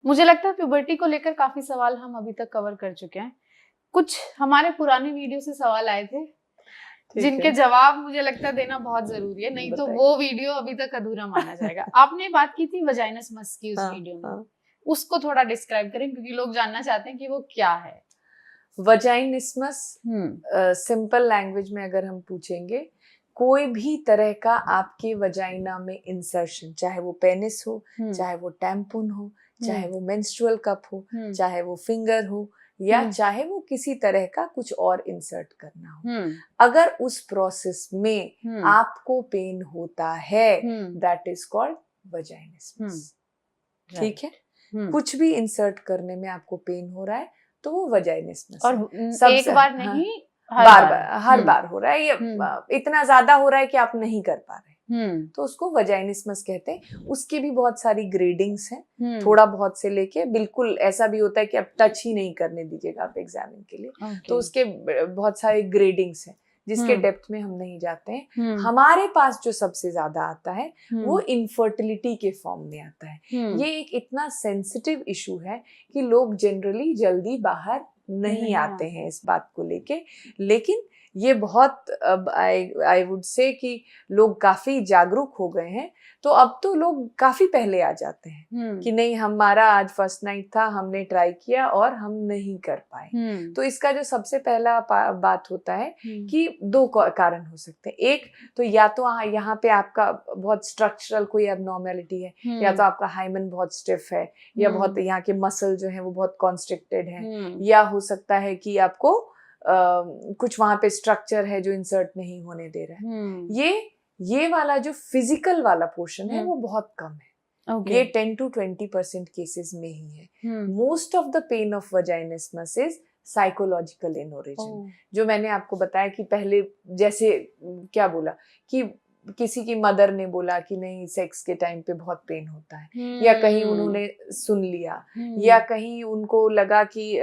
मुझे लगता है प्यूबर्टी को लेकर काफी सवाल हम अभी तक कवर कर चुके हैं। कुछ हमारे पुराने वीडियो से सवाल आए थे जिनके जवाब मुझे लगता है देना बहुत जरूरी है, नहीं तो वो वीडियो अभी तक अधूरा माना जाएगा। आपने बात की थी वजाइनसमस की उस वीडियो में, उसको थोड़ा डिस्क्राइब करें क्योंकि लोग जानना चाहते हैं कि वो क्या है। वजाइनिस्मस सिंपल लैंग्वेज में अगर हम पूछेंगे, कोई भी तरह का आपके वजाइना में इंसर्शन, चाहे वो पेनिस हो, चाहे वो टैम्पून हो, चाहे वो मेंस्ट्रुअल कप हो, चाहे वो फिंगर हो, या चाहे वो किसी तरह का कुछ और इंसर्ट करना हो, अगर उस प्रोसेस में आपको पेन होता है, दैट इज कॉल्ड वजाइनिस्मस। ठीक है, कुछ भी इंसर्ट करने में आपको पेन हो रहा है तो वो वजाइनिस्मस और है। एक बार नहीं, हर बार हो रहा है, ये इतना ज्यादा हो रहा है कि आप नहीं कर पा रहे, तो उसको वजाइनिस्मस कहते हैं। उसकी भी बहुत सारी ग्रेडिंग्स हैं, थोड़ा बहुत से लेके बिल्कुल ऐसा भी होता है कि अब टच ही नहीं करने दीजिएगा आप एग्जामिन के लिए, तो उसके बहुत सारे ग्रेडिंग्स हैं जिसके डेप्थ में हम नहीं जाते हैं। हमारे पास जो सबसे ज्यादा आता है वो इनफर्टिलिटी के फॉर्म में आता है। ये एक इतना सेंसिटिव इशू है कि लोग जनरली जल्दी बाहर नहीं आते हैं इस बात को लेके, लेकिन ये बहुत अब आई वुड से कि लोग काफी जागरूक हो गए हैं, तो अब तो लोग काफी पहले आ जाते हैं कि नहीं, हमारा आज फर्स्ट नाइट था, हमने ट्राई किया और हम नहीं कर पाए। तो इसका जो सबसे पहला बात होता है कि दो कारण हो सकते हैं। एक तो या तो यहाँ पे आपका बहुत स्ट्रक्चरल कोई एबनॉर्मेलिटी है, या तो आपका हाइमन बहुत स्टिफ है, या बहुत यहाँ के मसल जो है वो बहुत कॉन्स्ट्रिक्टेड है, या हो सकता है कि आपको कुछ वहां पे स्ट्रक्चर है जो इंसर्ट नहीं होने दे रहा है। ये वाला जो फिजिकल वाला पोर्शन है वो बहुत कम है। ये 10 to 20% केसेस में ही है। Most of the pain of vaginismus is psychological in origin. जो मैंने आपको बताया कि पहले जैसे क्या बोला कि किसी की मदर ने बोला कि नहीं, सेक्स के टाइम पे बहुत पेन होता है, या कहीं उन्होंने सुन लिया, या कहीं उनको लगा कि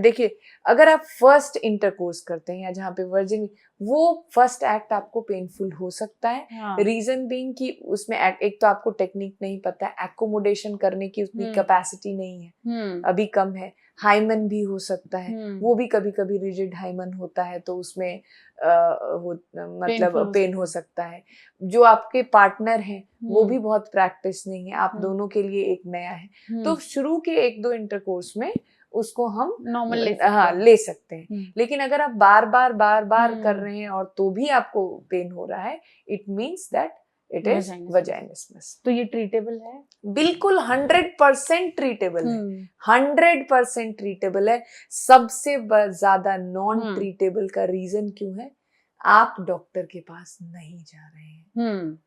देखिए, अगर आप फर्स्ट इंटरकोर्स करते हैं या जहाँ पे वर्जिन, वो फर्स्ट एक्ट आपको पेनफुल हो सकता है। रीजन बीइंग कि उसमें एक तो आपको टेक्निक नहीं पता है, एकोमोडेशन करने की उतनी कैपेसिटी नहीं है, अभी कम है। हाइमन भी हो सकता है, वो भी कभी कभी रिजिड हाइमन होता है, तो उसमें मतलब पेन हो सकता है। जो आपके पार्टनर हैं वो भी बहुत प्रैक्टिस नहीं है, आप दोनों के लिए एक नया है, तो शुरू के 1-2 इंटरकोर्स में उसको हम नॉर्मल ले सकते हैं। लेकिन अगर आप बार बार कर रहे हैं और तो भी आपको पेन हो रहा है, it means that it is vaginismus. तो ये ट्रीटेबल है? बिल्कुल 100% ट्रीटेबल है, 100% ट्रीटेबल है। सबसे ज्यादा नॉन ट्रीटेबल का रीजन क्यों है? आप डॉक्टर के पास नहीं जा रहे हैं।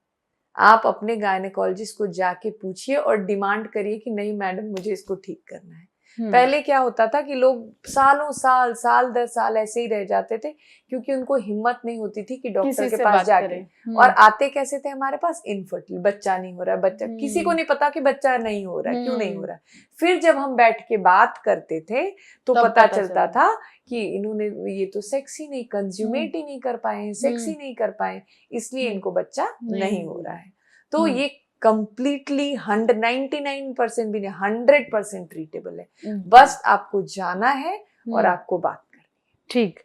आप अपने गायनेकोलॉजिस्ट को जाके पूछिए और डिमांड करिए कि नहीं मैडम, मुझे इसको ठीक करना है। पहले क्या होता था कि लोग साल दर साल ऐसे ही रह जाते थे, क्योंकि उनको हिम्मत नहीं होती थी कि डॉक्टर के पास जाके, और आते कैसे थे हमारे पास? इनफर्टिल, बच्चा नहीं हो रहा है, बच्चा, किसी को नहीं पता कि बच्चा नहीं हो रहा है, क्यों नहीं हो रहा है। फिर जब हम बैठ के बात करते थे तो पता चलता था कि इन्होंने ये तो सेक्स ही नहीं, कंज्यूमेट ही नहीं कर पाए, सेक्स ही नहीं कर पाए, इसलिए इनको बच्चा नहीं हो रहा है। तो ये कंप्लीटली 99% भी नहीं, 100% ट्रीटेबल है। बस आपको जाना है और आपको बात करनी है। ठीक।